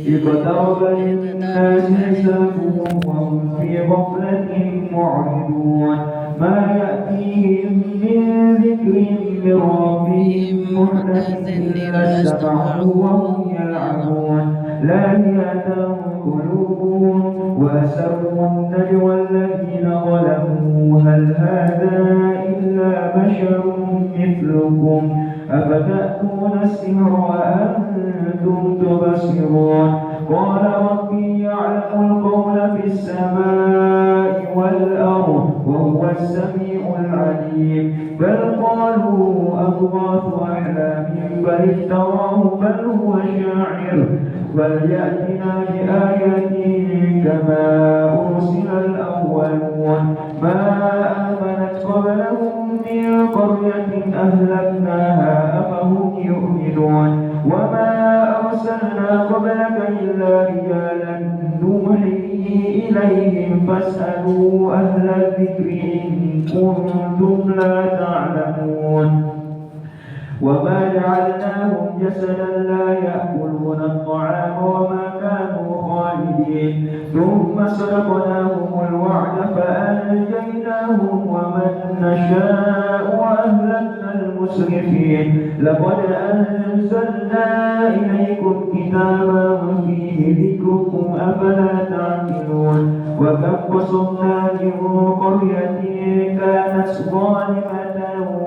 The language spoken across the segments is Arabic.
اقترب للناس حسابهم وهم في غفلة معرضون ما يأتيهم من ذكر من ربهم محدث إلا استمعوا وهم يلعبون لاهية قلوبهم وأسروا النجوى الذين ظلموا هل هذا إلا بشر مثلكم أفتأتون السحر وأنتم تبصرون قال ربي يعلم القول في السماء والأرض وهو السميع العليم بل قالوا أضغاث أحلام بل افتراه بل هو شاعر فليأتنا بآية كما أرسل الأولون ما آمنت قبلهم من قرية أهلكناها أفهم يؤمنون وما أرسلنا قبلك إلا رجالا نوحي إليهم فاسألوا أهل الذكر إن كنتم لا تعلمون وما جعلناهم جسدا لا يأكلون الطعام وما كانوا خالدين ثم صدقناهم الوعد فأنجيناهم ومن نشاء وأهلكنا المسرفين لقد أنزلنا إليكم كتابا فيه ذكركم أفلا تعقلون وكم قصمنا من قرية كانت ظالمة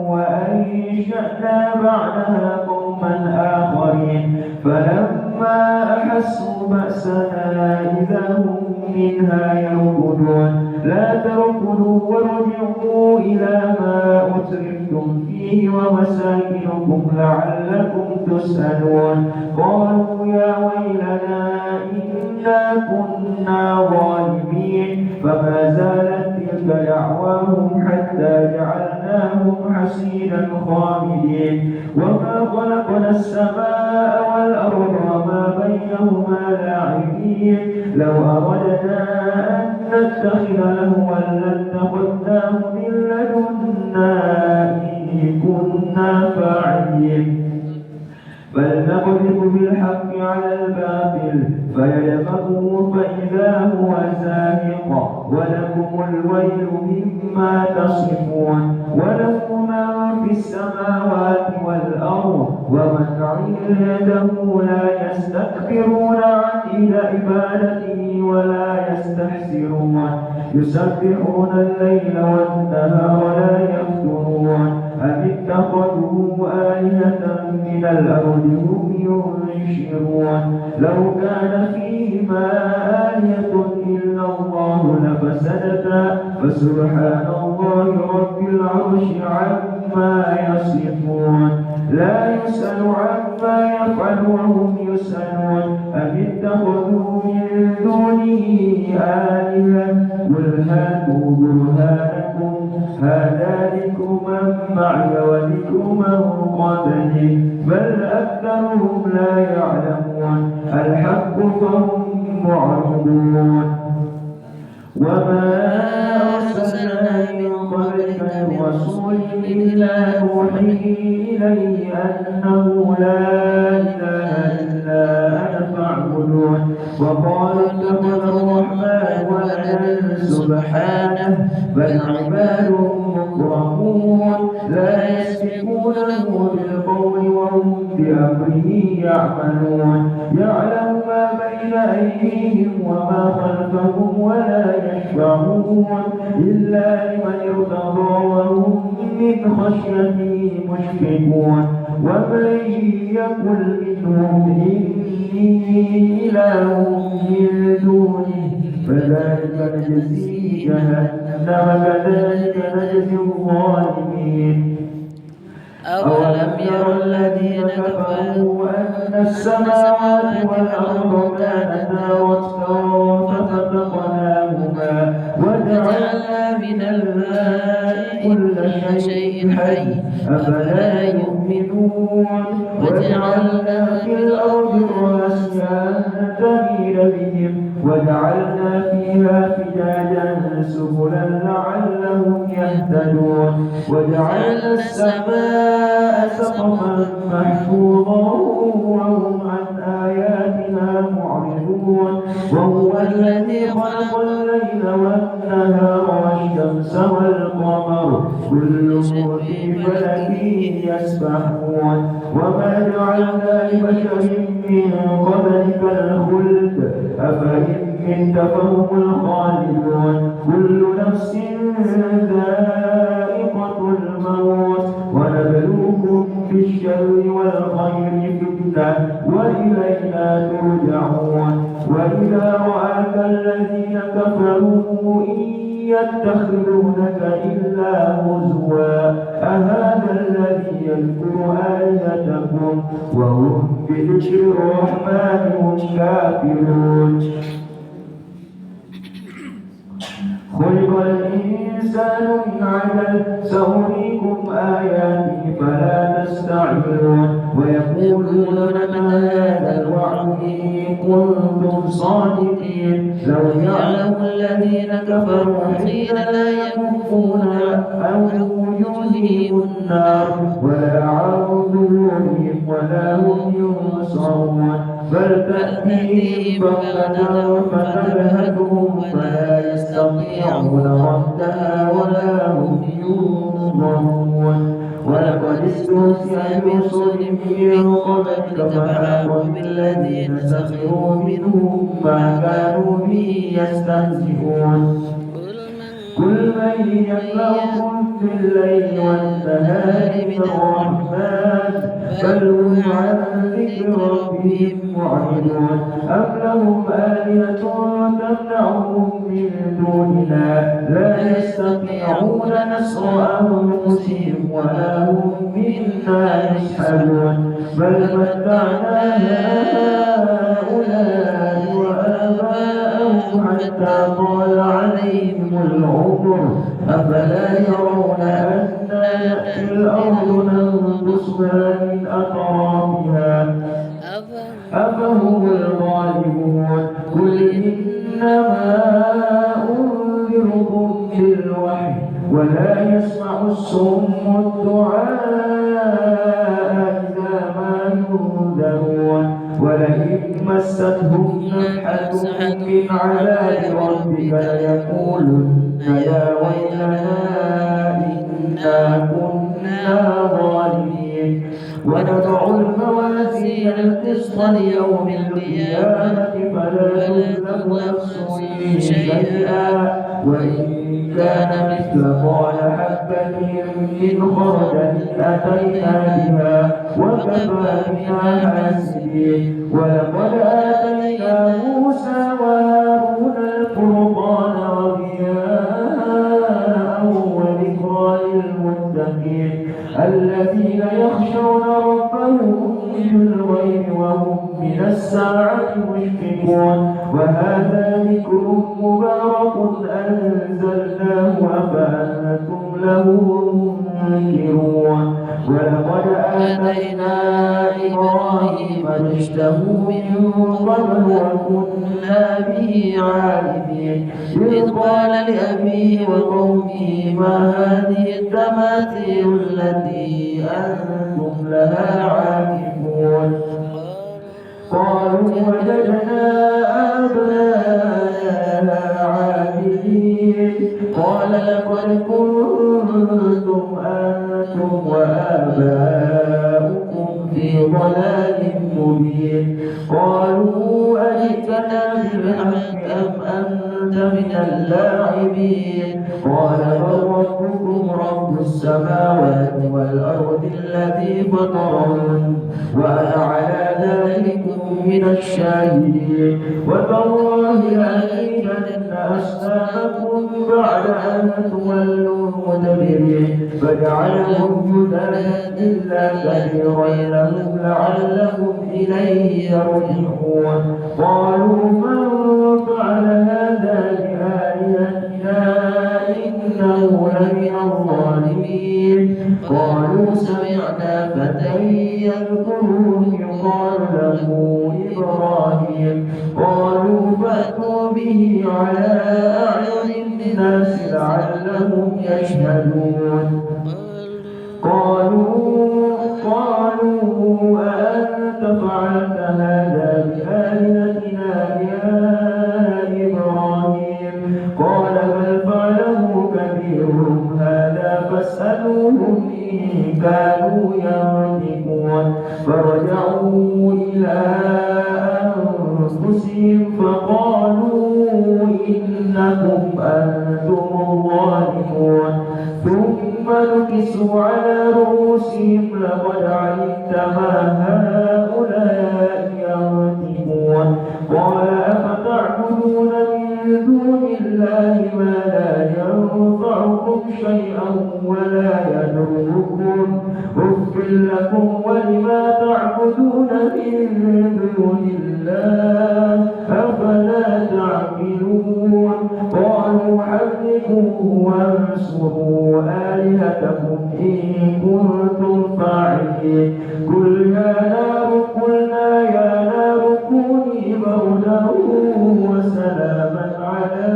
وأنشأنا بعدها قوما آخرين فلما أحسوا بأسنا إذا هم منها يركضون لا تركضوا وارجعوا إلى ما أترفتم فيه ومساكنكم لعلكم تسألون قالوا يا ويلنا إنا كنا ظالمين فما زالت تلك دعواهم حتى جعلناهم حصيدا خامدين وما خلقنا السماء والأرض وما بينهما لاعبين لو أردنا أن نتخذ لهوا لاتخذناه من لدنا إن كنا فاعلين بل نقذف بالحق على الباطل فيدمغه فإذا هو زاهق ولكم الويل مما تصفون وله ما في السماوات والأرض ومن عنده لا يستكبرون عن عبادته ولا يستحسرون يسبحون الليل والنهار لا يفترون أم اتخذوا آلهة من الأرض هم ينشرون لو كان فيهما آلهة إلا الله لفسدتا فسبحان الله رب العرش عما يصفون لا يسأل عما يفعل وهم يسألون أم اتخذوا من دونه آلهة قل هاتوا برهانكم هذا ذكر من معي وذكر من قبلي بل أكثرهم لا يعلمون الحق فهم معرضون وما أرسلنا من قبلك من رسول إلا نوحي إليه أنه لا إله إلا أنا فاعبدون وقالوا اتخذ الرحمن ولدا سبحانه بل عباد مكرمون لا يسبقونه بالقول وهم بأمره يعملون يعلم ما بين أيديهم وما خلفهم ولا يشفعون إلا لمن ارتضى وهم من خشيته مشفقون ومن يقل منهم إني إله من دونه فذلك نجزيه جهنم كذلك نجزي الظالمين أولم ير الذين كفروا أن السماوات والأرض كانتا رتقا ففتقناهما وجعلنا من الماء كل شيء حي أفلا يؤمنون وجعلنا في الأرض رواسي أن تميد بهم وجعلنا فيها فجاجا سبلا لعلهم يهتدون وجعلنا السماء سقفا محفوظا وهم عن وهو الذي خلق الليل والنهار والشمس والقمر كل في فلك يسبحون وما جعلنا لبشر من قبلك الخلد أفإن مت فهم الخالدون كل نفس ذائقة الموت ونبلوكم بالشر والخير فتنة وإلينا ترجعون وإذا رآك الذين كفروا إن يتخذونك إلا هزوا أهذا الذي يذكر آلهتكم وهم بذكر الرحمن هم كافرون خلق الإنسان من عجل سأريكم آياتي فلا تستعجلون ويقولون متى هذا الوعد إن كنتم صادقين لو يعلم الذين كفروا حين لا يكفون عن وجوههم النار ولا عن ظهورهم ولا هم ينصرون بل تأتيهم بغتة فتبهتهم فلا يستطيعون ردها ولا هم ينظرون ولقد استهزئ برسل من قبلك فحاق بالذين سخروا منهم ما كانوا به يستهزئون كل من يكفركم بالليل والنهار من الرحمن بل هم عن ذكر ربهم معرضون أم لهم آلهة تمنعهم من دوننا لا يستطيعون نصر أنفسهم ولا هم منا يسحبون بل متعنا هؤلاء وآباءهم حتى طال عليهم العمر أفلا يرون أنا نأتي الأرض ننقصها من أطرافها أفهم الظالمون قل إنما أنذركم بالوحي ولا يسمع الصم الدعاء إذا ما ينذرون ولئن مستهم نفحة من عذاب ربك ليقولن يا ويلنا إنا كنا ظالمين ونضع الموازين القسط ليوم القيامة فلا تظلم نفس شيئا وإن كان مثل قال حبة من خردل أتينا بها وكفى بنا حاسبين ولقد آتينا موسى وهارون الفرقان وضياء وذكرى للمتقين الذين يخشون ربهم بالغيب وهم من الساعة مشفقون وهذا ذكر مبارك أنزلناه أفأنتم له منكرون ولقد آتينا إبراهيم رشده من قبل وكنا به عالمين إذ قال لأبيه وقومه ما هذه التماثيل التي أنتم لها عاكفون قالوا وجدنا آباءنا عابدين قال لقد كنتم أنتم وآباؤكم في ضلال مبين قالوا أجئتنا بالحق أم أنت من اللاعبين قال بل ربكم رب السماوات والأرض الذي فطرهن وأنا على ذلك من الشاهدين وتالله لأكيدن أصنامكم بعد أن تولوا مدبرين فجعلهم جثاثا إلا كثيرا لهم لعلهم إليه يرجعون قالوا من فعل هذا بآلهتنا إنه لمن الظالمين قالوا سمعنا فتى يذكرهم يقال له إبراهيم قالوا فأتوا به على أعين الناس لعلهم يشهدون قالوا أأنت فعلت هذا بآلهتنا يا كانوا ينطقون فرجعوا إلى أنفسهم فقالوا إنكم أنتم الظالمون ثم نكسوا على رؤوسهم لقد علمت ما هؤلاء ينطقون قال أفتعبدون من دون الله ما لا ينفعكم شيئا ولا يضركم أف لكم ولما تعبدون من دون الله أفلا تعقلون قالوا حرقوه وانصروا آلهتكم إن كنتم فاعلين قلنا يا نار كوني بردا وسلاما على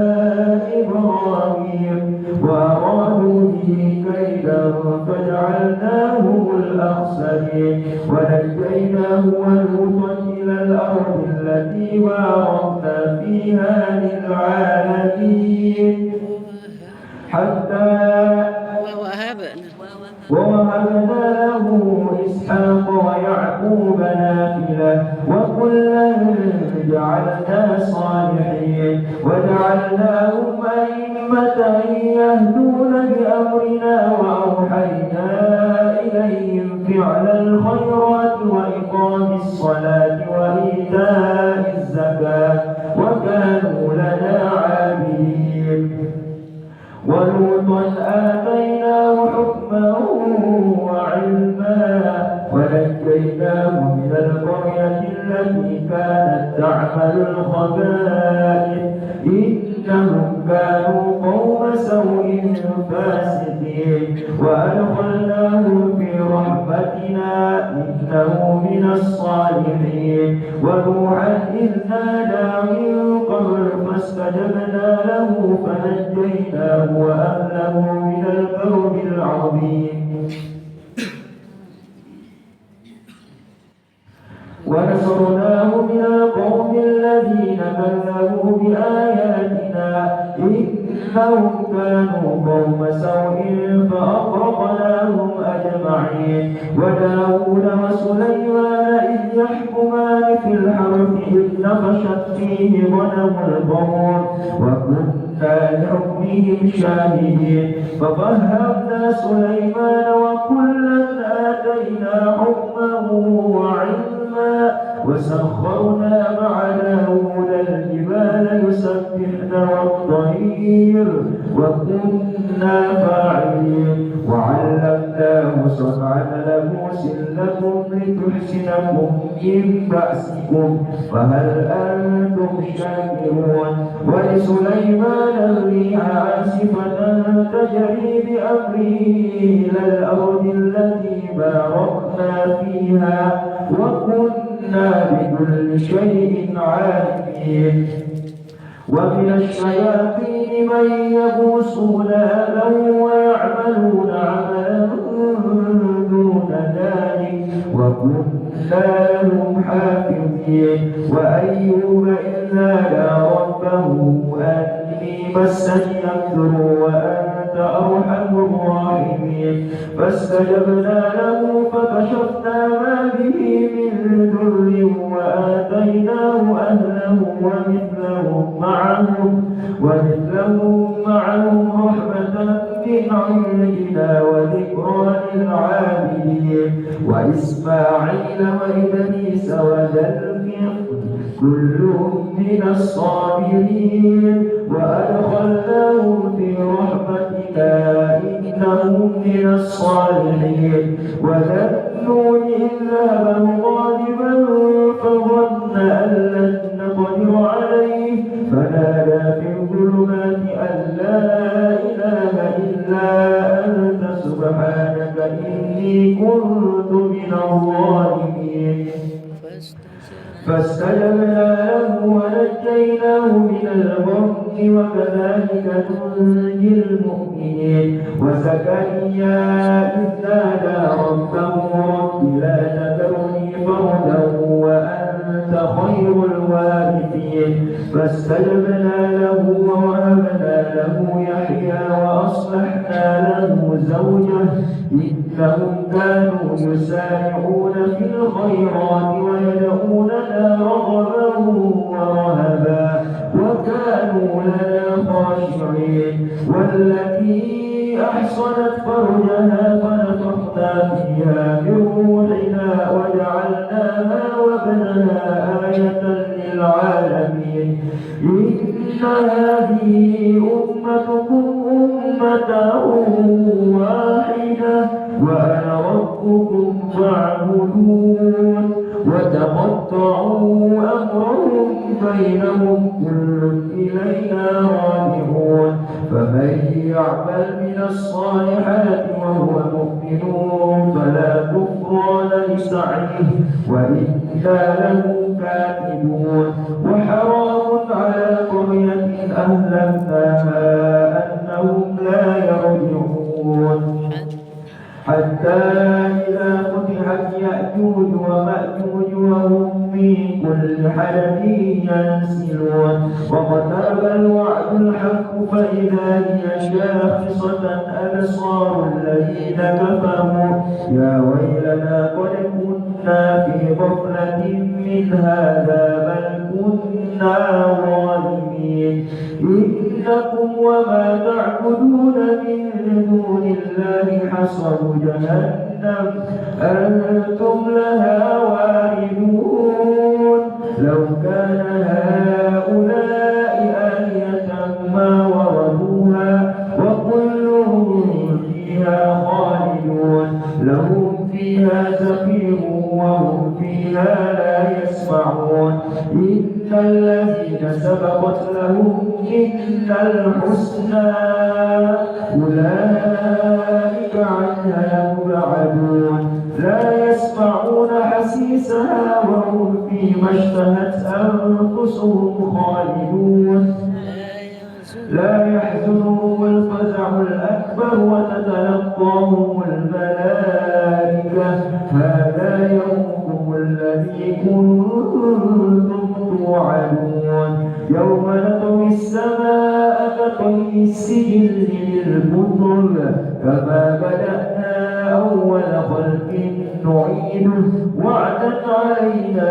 إبراهيم وأرادوا به كيدا فجعلناهم الأخسرين ونجيناه ولوطا إلى الأرض التي باركنا فيها للعالمين حتى ووهبنا له إسحاق ويعقوب نافلة وكلا جعلنا صالحين وجعلناهم أئمة يهدون بأمرنا وأوحينا إليهم فعل الخيرات وإقام الصلاة وإيتاء الزكاة وكانوا لنا عابدين ولوطا آتيناه حكما وعلما ونجيناه من القرية التي كانت تعمل الخبائث إنهم كانوا قوم سوء فاسقين وأدخلناه في رحمتنا إنه من الصالحين ونوحا إذ نادى من قبل فاستجبنا له فنجيناه وأهله من الكرب العظيم ونصرناه من القوم الذين كذبوا بآياتنا إنهم كانوا قوم سوء فأغرقناهم أجمعين وداود وسليمان إذ يحكمان في الحرث إذ نفشت فيه غنم القوم وكنا لحكمهم شاهدين ففهمنا سليمان وكلا آتينا حكما وعلما وسخرنا مع داود الجبال يسبحن والطير وكنا فاعلين وعلمناه صنعة لبوس لكم لتحسنكم من بأسكم فهل أنتم شاكرون ولسليمان الريح عاصفة تجري بأمره إلى الأرض التي باركنا فيها وكنا بكل شيء عالمين ومن الشياطين من يغوصون له ويعملون عملا دون ذلك وكنا لهم حافظين وأيوب إذ نادى ربه أني مسني الضر وأنت أرحم الراحمين فاستجبنا له فكشفنا ما به من ضر وآتيناه أهله ومثلهم معهم رحمة من عندنا وذكرى للعابدين وإسماعيل وإدريس وذا الكفل كلهم من الصابرين وأدخلناهم في رحمتنا إنهم من الصالحين وذنون إذ ذهب مغاضبا فظن أن لن نقدر عليه فنادى في الظلمات أن لا إله إلا أنت سبحانك إني كنت من الظالمين فاستجبنا له ونجيناه من الغم وكذلك ننجي المؤمنين. وزكريا إذ نادى ربه رب لا تذرني فردا وأنت خير الوارثين. فاستجبنا له ووهبنا له يحيى وأصلحنا له زوجه إنهم كانوا يسارعون في الخيرات ويدعوننا رغبا ورهبا وكانوا لنا خاشعين. والتي أحصنت فرجها فنفخنا فيها من روحنا وجعلناها وابنها آية للعالمين. إن هذه أمتكم أمة واحدة وأنا ربكم فاعبدون. وتقطعوا أمرهم بينهم كل إلينا راجعون. فمن يعمل من الصالحات وهو مؤمن فلا كفران لسعيه وإنا له كاتبون. وحرام على قرية أهلكناها أنهم لا يرجعون حتى إذا فتحت يأجوج ومأجوج وهم من كل حدب ينسلون. واقترب الوعد الحق فإذا هي شاخصة أبصار الذين كفروا يا ويلنا قد كنا في غفلة من هذا بل كنا ظالمين. إنكم وما تعبدون من دون الله حصب جهنم أنتم لها واردون. لو كان هؤلاء آلهة ما وردوها وكلهم فيها خالدون. لهم فيها زفير وهم فيها لا يسمعون. إن الذين سبقت لهم منا الحسنى أولئك عنها مبعدون. لا يسمعون حسيسها وهم فيما اشتهت أنفسهم خالدون. لا يحزنهم الفزع الأكبر وتتلقاهم الملائكة هذا يومكم الذي كنتم توعدون. يوم نطوي السماء كطي السجل للكتب كما بدأنا أول خلق نعيده وعدا علينا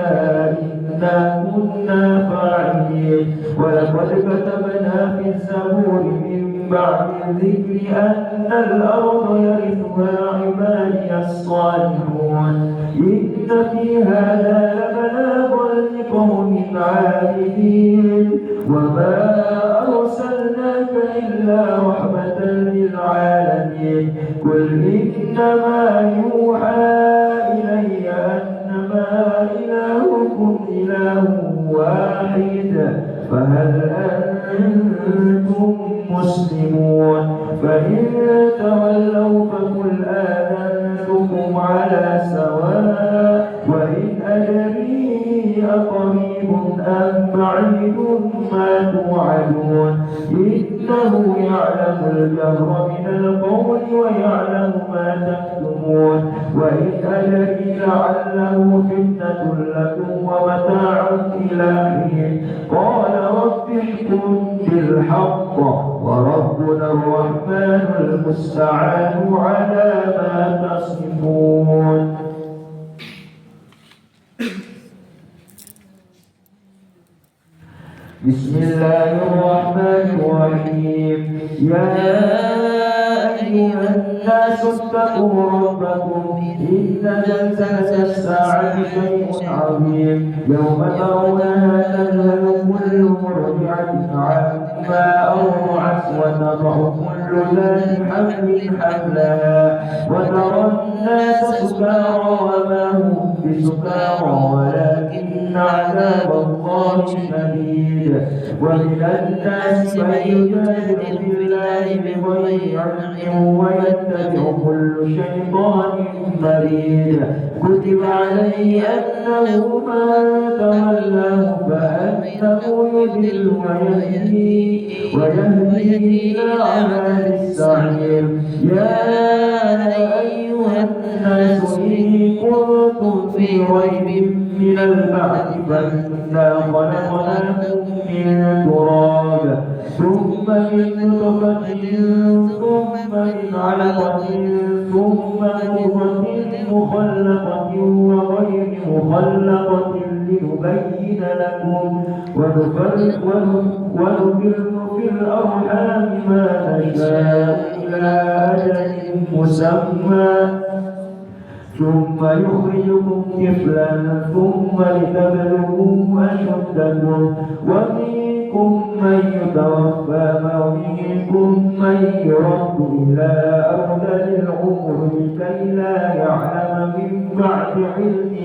إنا كنا فاعلين. ولقد كتبنا في الزبور من بعد الذكر أن الأرض يرثها عبادي الصالحون. إن في هذا لبلاغا لقوم عابدين. وما أرسلناك إلا رحمة للعالمين. قل إنما يوحى إلي أنما إلهكم إله واحد فهل أنتم مسلمون. فإن تولوا فقل آذنتكم على سواء وإن أدري أقريب أم بعيد ما توعدون. إنه يعلم الجهر من القول ويعلم ما تكتمون. وإن أدري لعله فتنة لكم ومتاع إلى حين. قال رب احكم بالحق وربنا الرحمن المستعان على ما تصفون. بسم الله الرحمن الرحيم. يا أيها الناس اتقوا ربكم إن زلزلة الساعة شيء عظيم. يوم ترونها تذهل كل مرضعة عما أرضعت وتضع كل ذات حمل حملها وترى الناس سكارى وما هم بسكارى ولكن عذاب الله شديد ومن الناس من يجادل في الله بغير علم ويتبع كل شيطان مريد كتب عليه أنه من تولاه فأنه يضل ويهدي إلى عذاب السعير يا أيها الناس إن كنتم في ريب من البعث فإنا خلقناكم من تراب ثم من نطفة ثم من علقة ثم مضغة مخلقة وغير مخلقة لنبين لكم ونقر في الأرحام ما نشاء إلى أجل مسمى ثم يخرجكم طفلا ثم لتبلغوا أشدكم ومنكم من يتوفى ومنكم من يرد إلى أرذل العمر لكي لا يعلم من بعد علم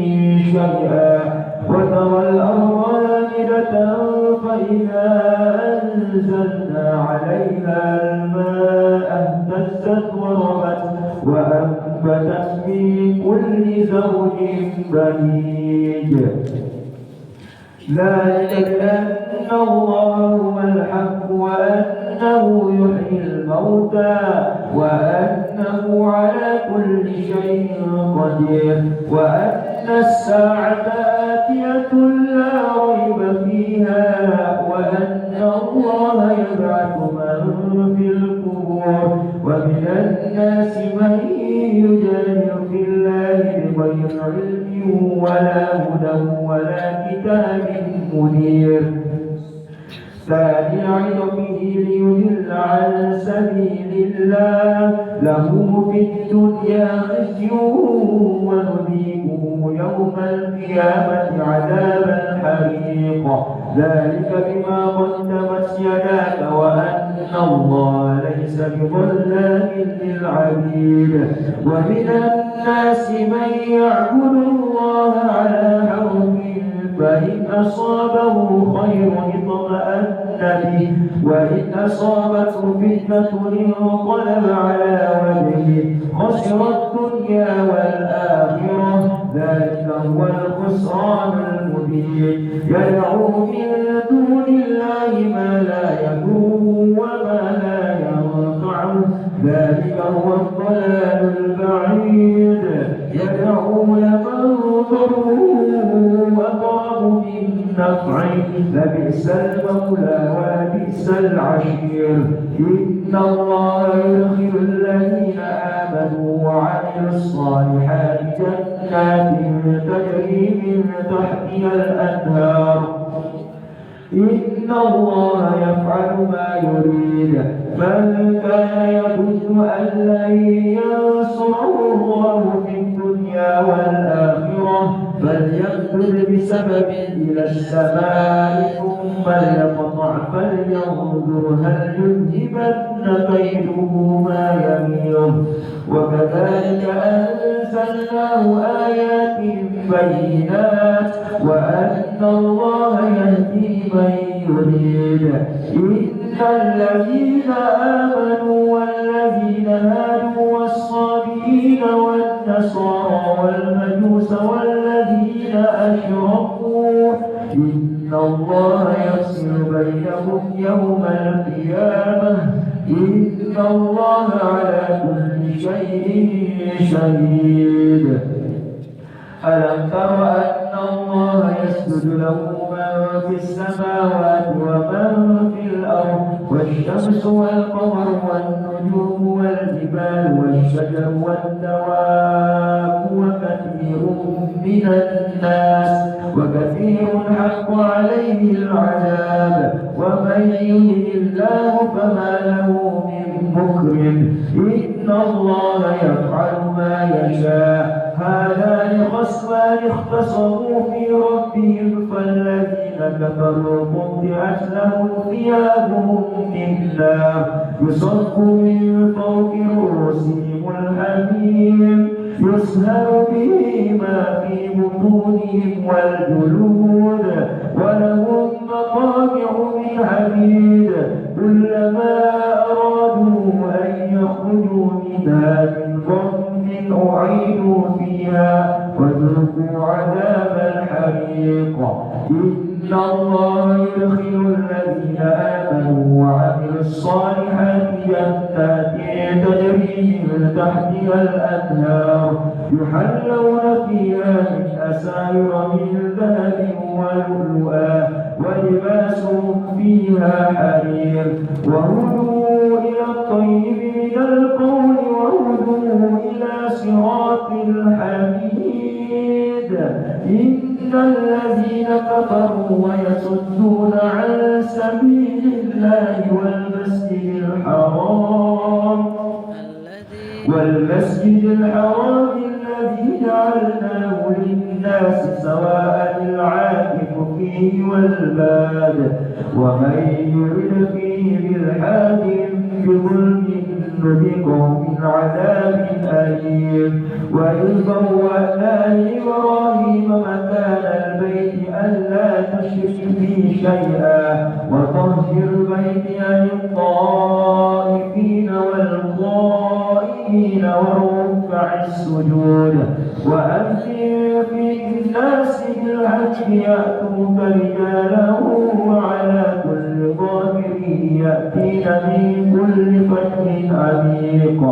شيئا وترى الأرض هامدة فإذا أنزلنا عليها الماء اهتزت وربت وأنبتت من كل زوج بهيج ذلك بأن الله هو الحق وأنه يحيي الموتى وأنه على كل شيء قدير وأن الساعة آتية لا ريب فيها وأن الله يبعث من في القبور ومن الناس من يجادل في الله بغير علم ولا هدى ولا كتاب منير ثاني عطفه ليضل عن سبيل الله له في الدنيا خزي ونذيقه يوم القيامة عذاب الحريق ذلك بما قدمت يداك وأن الله ليس بظلام للعبيد ومن الناس من يعبد الله على حرف فإن أصابه خير اطمأن به وإن أصابته فتنة انقلب على وجهه خسر الدنيا والآخرة ذلك هو الخسران المبين يدعو من دون الله ما لا يضره وما لا ينفعه ذلك هو الضلال البعيد يدعو لمن ضره أقرب من نفعه لبئس المولى ولبئس العشير إن الله يدخل الذين آمنوا وعملوا الصالحات جنات تجري من تحتها الأنهار إن الله يفعل ما يريد من كان يظن أن لن ينصره الله في الدنيا والآخرة فليقتل بسبب إلى السماء ثم ليقطع فلينظر هل يذهبن كيده ما يميض وكذلك أنزلناه آيات بينات وأن الله يهدي من يريد إن الذين آمنوا والذين هادوا والصابئين والنصارى والمجوس والذين أشركوا إن الله يفصل بينهم يوم القيامة إن الله على كل شيء شهيد ألم تر أن الله يسجد له من في السماوات ومن في الأرض والشمس والقمر والنجوم والجبال والشجر والدواب وكثير حق عليه العذاب ومن يهن الله فما له من مكرم إن الله يفعل ما يشاء هذان خصمان اختصموا في ربهم فالذين كفروا قطعت لهم ثيابهم من نار يصب من فوق رؤوسهم الحميم يصهر به ما في بطونهم والجلود ولهم مقامع من حديد كلما أرادوا أن يخرجوا منها من غم أعيدوا فيها وذوقوا عذاب الحريق إن الله يدخل الذين آمنوا وعملوا الصالحات جنات تجري من تحتها الأنهار يحلون فيها من أساور من ذهب ولؤلؤا ولباسهم فيها حرير وهدوا إلى الطيب من القول وهدوا إلى صراط الحميد إن الذين كفروا ويصدون عن سبيل الله والمسجد الحرام الذي جعلناه للناس سواء العاكف فيه والباد ومن يرد فيه بالحاد بظلم نذقه من عذاب أليم وإذ بوأنا لإبراهيم مكان البيت ألا تشرك بي شيئا وطهر بيتي للطائفين والقائمين والركع السجود وأذن في الناس بالحج يأتوك رجالا وعلى كل ضامر يأتين من كل فج عميق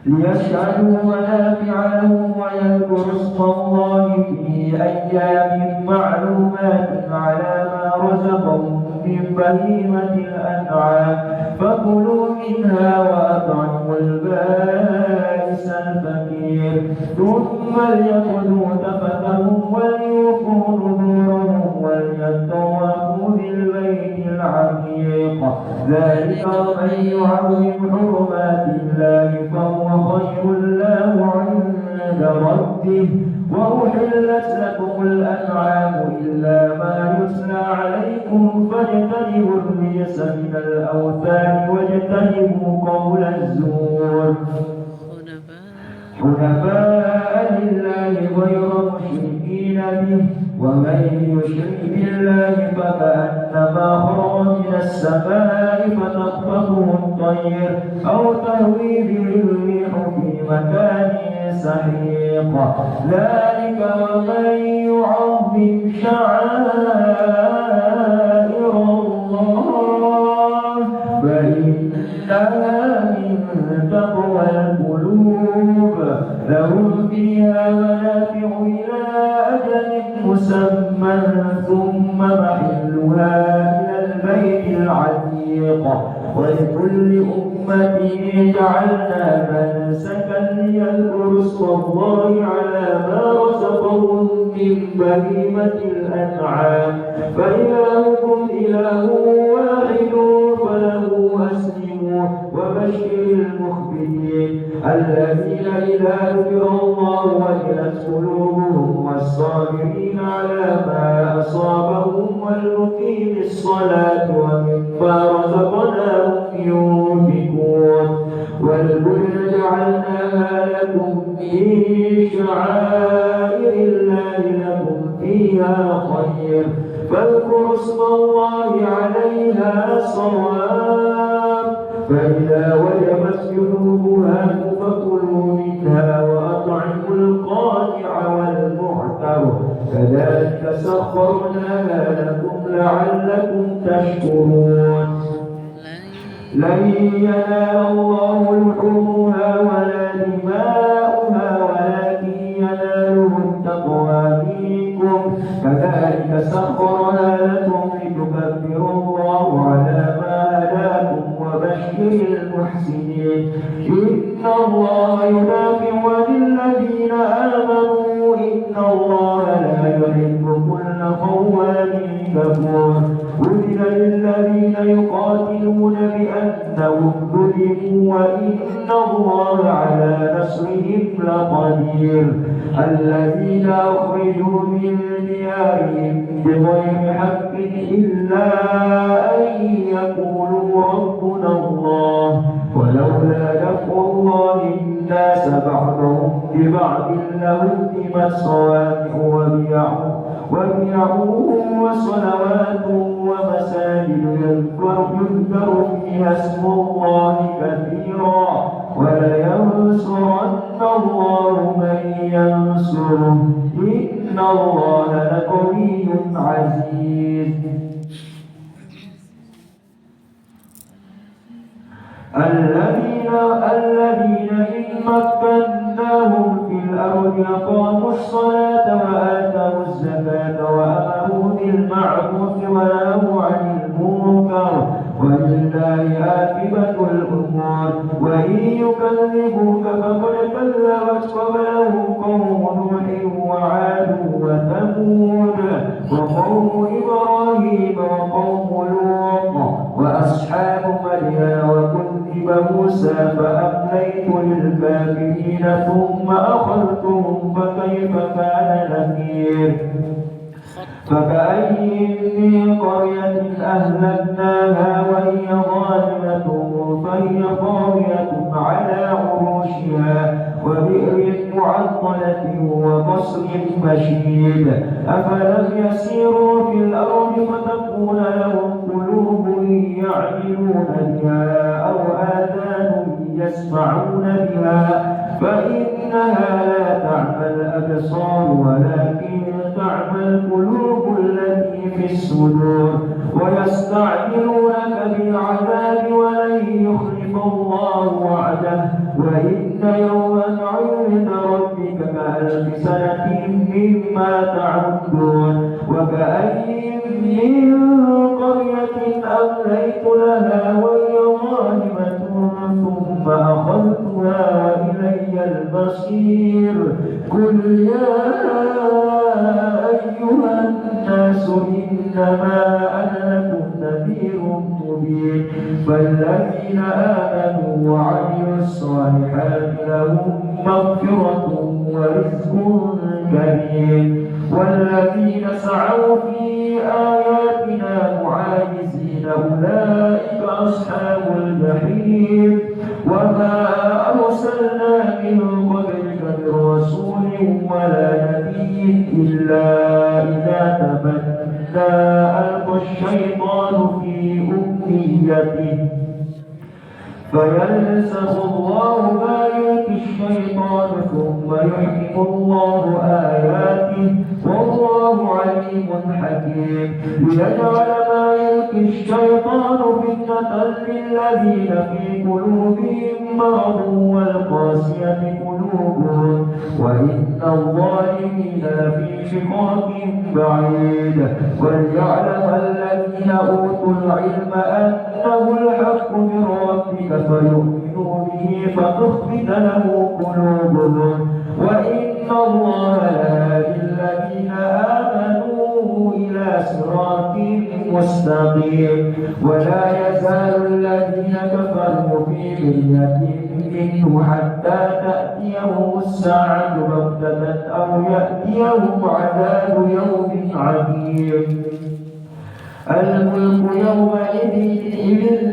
ليشهدوا منافع لهم ويذكروا اسم الله في أيام معلومات على ما رزقهم من بهيمة الأنعام فكلوا منها وأطعموا البائس الفقير ثم ليقضوا تفتهم وليوفوا نذورهم وليطوفوا بالبيت العتيق ذلك ومن يعظم حرمات الله فهو خير له عند ربه وأحلت لكم الأنعام إلا ما يتلى عليكم فاجتنبوا الرجس من الأوثان واجتنبوا قول الزور حنفاء لله غير مشركين به ومن يشرك بالله فكأنما خر من السماء فتخطفه الطير أو تهوي به الريح في مكان سحيق ذلك ومن يعظم شعائر الله فإنها من تقوى القلوب لهم فيها منافع إلى أجل مسمى ثم محلها إلى البيت العتيق ولكل أمة جعلنا منسكا ليذكروا اسم الله على ما رزقهم من بهيمة الأنعام فإلهكم إله واحد فله أسلموا وبشر المخبتين الذين إذا ذكر الله وجلت قلوبهم والصابرين على ما أصابهم والمقيم الصلاة ومما رزقناهم ينفقون والبدن جعلناها لكم من شعائر الله لكم فيها خير فاذكروا اسم الله عليها صواب فإذا وجبت جنوبها فكلوا منها وأطعموا القانع والمعتر كذلك سخرناها لكم لعلكم تشكرون لن ينال الله لحومها ولا دماؤها ولكن يناله التقوى منكم كذلك سخرها لكم لتكبروا الله على ما هداكم وبشر المحسنين إن الله يدافع عن الذين آمنوا إن الله لا يحب كل خوان كفور أذن للذين يقاتلون بأنهم ظلموا وإن الله على نصرهم لقدير الذين أخرجوا من ديارهم بغير حق إلا أن يقولوا ربنا الله ولولا دفع الله الناس بعضهم ببعض لهدمت صوامع وبيع وصلوات ومساجد يذكر فيها اسم الله كثيرا ولينصرن الله من ينصره إن الله لقوي عزيز الذين إن مكناهم في الأرض أقاموا الصلاة وآتوا الزكاة وأمروا بالمعروف ونهوا عن المنكر ولله عاقبة الأمور وإن يكذبوك فقد كذبت قبلهم قوم نوح وعاد وثمود وقوم إبراهيم وقوم لوط وأصحاب مدين وكذب موسى فأمليت للكافرين ثم أخذتهم فكيف كان نكير فكأي من قرية أهلكناها وهي ظالمة فهي خاوية على عروشها وبئر معطلة وقصر مشيد أفلم يسيروا في الأرض فتكون لهم قلوب يعقلون بها أو آذان يسمعون بها فإنها لا تعمى الأبصار ولكن تعمى القلوب التي في الصدور ويستعجلونك بالعذاب ولن يخلف الله وعده وإن يوما عند ربك كألف سنة مما تعدون وكأي من قرية أمليت لها وهي ظالمة ثم أخذتها وإلي المصير قل يا أيها الناس إنما أنا لكم نذير مبين فالذين آمنوا وعملوا الصالحات لهم مغفرة ورزق كريم والذين سعوا في آياتنا معاجزين أولئك أصحاب الجحيم وما أرسلنا من قبلك من رسول ولا نبي إلا إذا تمنى ألقى الشيطان في أمنيته فينسخ الله ما يلقي الشيطان ثم يحكم الله آياته والله عليم حكيم ليجعل ما يلقي الشيطان فتنة للذين في قلوبهم مرض والقاسية قلوبهم وإن الظالمين لفي شقاق بعيد وليعلم الذين أوتوا العلم أنه الحق من ربك فيؤمنوا به فتخبت له قلوبهم وإن الله لهادي الذين آمنوا إلى صراط مستقيم ولا يزال الذين كفروا في مرية منه حتى تأتيهم الساعة بغتة أو يأتيهم عذاب يوم عظيم الملك يومئذ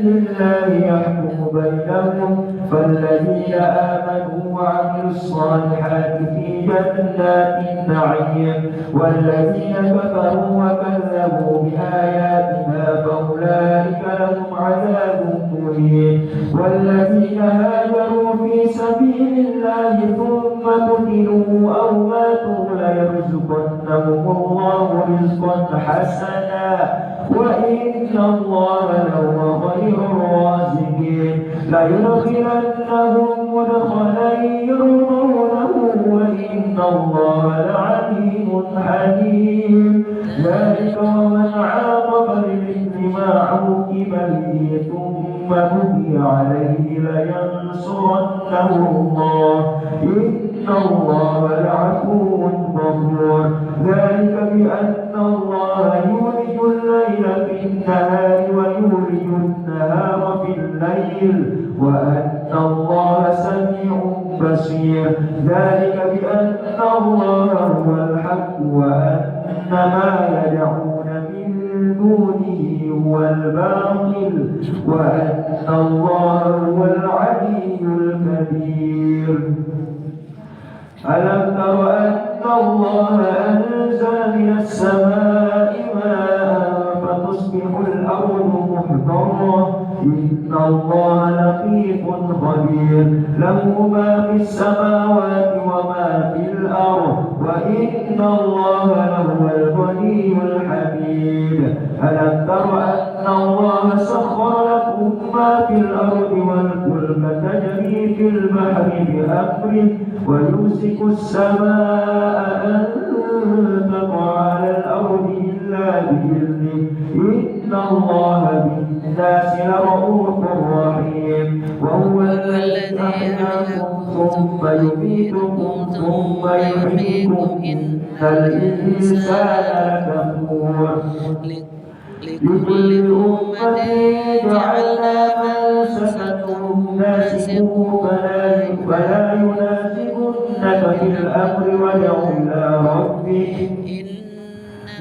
لله يحكم بينهم فالذين آمنوا وعملوا الصالحات في جنات النعيم والذين كفروا وكذبوا بآياتنا فأولئك لهم عذاب مهين والذين هاجروا في سبيل الله ثم قتلوا أو ماتوا ليرزقنهم الله رزقا حسنا وإن الله لهو خير الرازقين ليدخلنهم مدخلا يرضونه وإن الله لعليم حليم ذلك ومن عاقب بمثل ما عوقب به ثم بغي عليه لينصرنه الله إن الله لعفو غفور ذلك بأن الله يولج الليل في النهار ويولج النهار في الليل وأن الله سميع بصير ذلك بأن الله هو الحق وأن ما يدعون من دونه هو الباطل وأن الله هو العلي الكبير ألم تر أن الله أنزل من السماء ماء فتصبح الأرض مخضرة إن الله لطيف خبير له ما في السماوات وما في الأرض وإن الله لهو الغني الحميد ألم تر أن الله سخر لكم ما في الأرض والفلك تجري في البحر بأمره ويمسك السماء أن تقع على الأرض إلا بإذنه إن الله بالناس لرؤوف رحيم وهو الذي أحياكم ثم يميتكم ثم يحييكم إن الإنسان لكفور لكل أمة جعلنا منسكهم ناسكوه فلا ينازعنك في الأمر وادع إلى ربك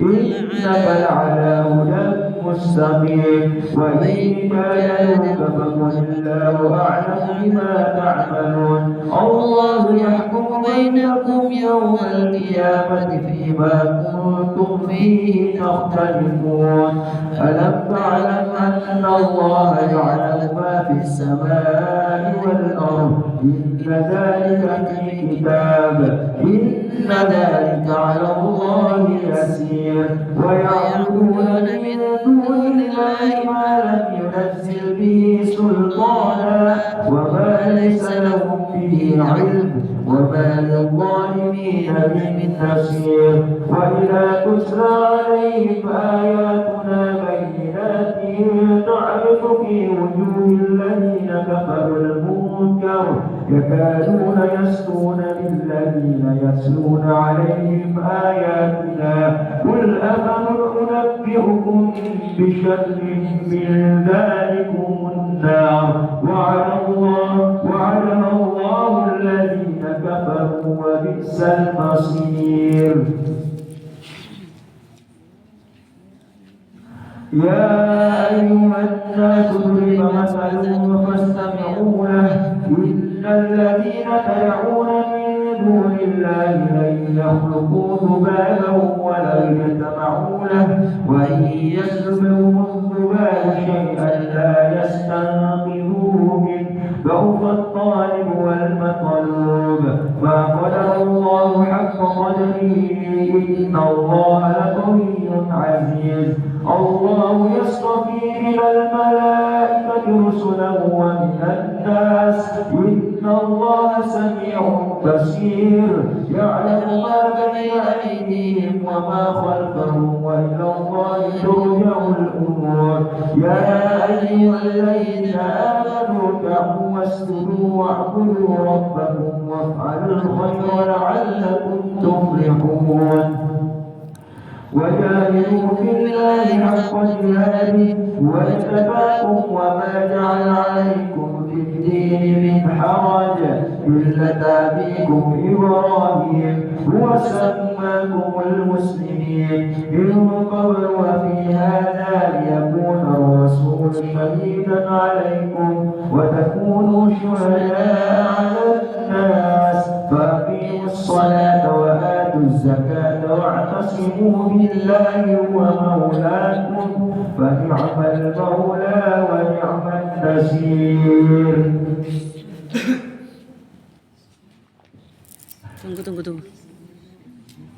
إنك لعلى هدى مستقيم وإن جادلوك فقل الله أعلم بما تعملون الله يحكم بينكم يوم القيامة فيما كنتم فيه تختلفون ألم تعلم أن الله يعلم ما في السماء والأرض إن ذلك في كتاب إن ذلك على الله يسير ويعبدون من دون الله ما لم ينزل به سلطانا وما ليس لهم به علم وما للظالمين من نصير وإذا تتلى عليهم آياتنا بينات تعرف في وجوه الذين كفروا المنكر يكادون يسطون بالذين يتلون عليهم آياتنا قل أفننبئكم بشر من ذلكم النار وعد الله الذين كفروا وبئس المصير يا أيها الناس ضرب مثل فاستمعوا له إن الذين تدعون من دون الله لن يخلقوا ذبابا ولو اجتمعوا له وإن يسلبهم الذباب شيئا لا يستنقذوه منه ضعف الطالب والمطلوب ما قدر الله حق قدره إن الله لقوي عزيز الله يصطفي من الملائكة رسلا ومن الناس إن الله سميع بصير يعلم ما بين أيديهم وما خلفهم وإلى الله ترجع الأمور يا أيها الذين آمنوا اركعوا واسجدوا واعبدوا ربكم وافعلوا الخير لعلكم تفلحون وجاهدوا في الله حق جهاده واجتباكم وما جعل عليكم في الدين من حرج ملة أبيكم إبراهيم هو سماكم المسلمين من قبل وفي هذا ليكون الرسول شهيدا عليكم وتكونوا شهداء على الناس فأقيموا الصلاة وآتوا الزكاة واعتصموا بالله هو مولاكم فنعم المولى ونعم النصير. Tunggu.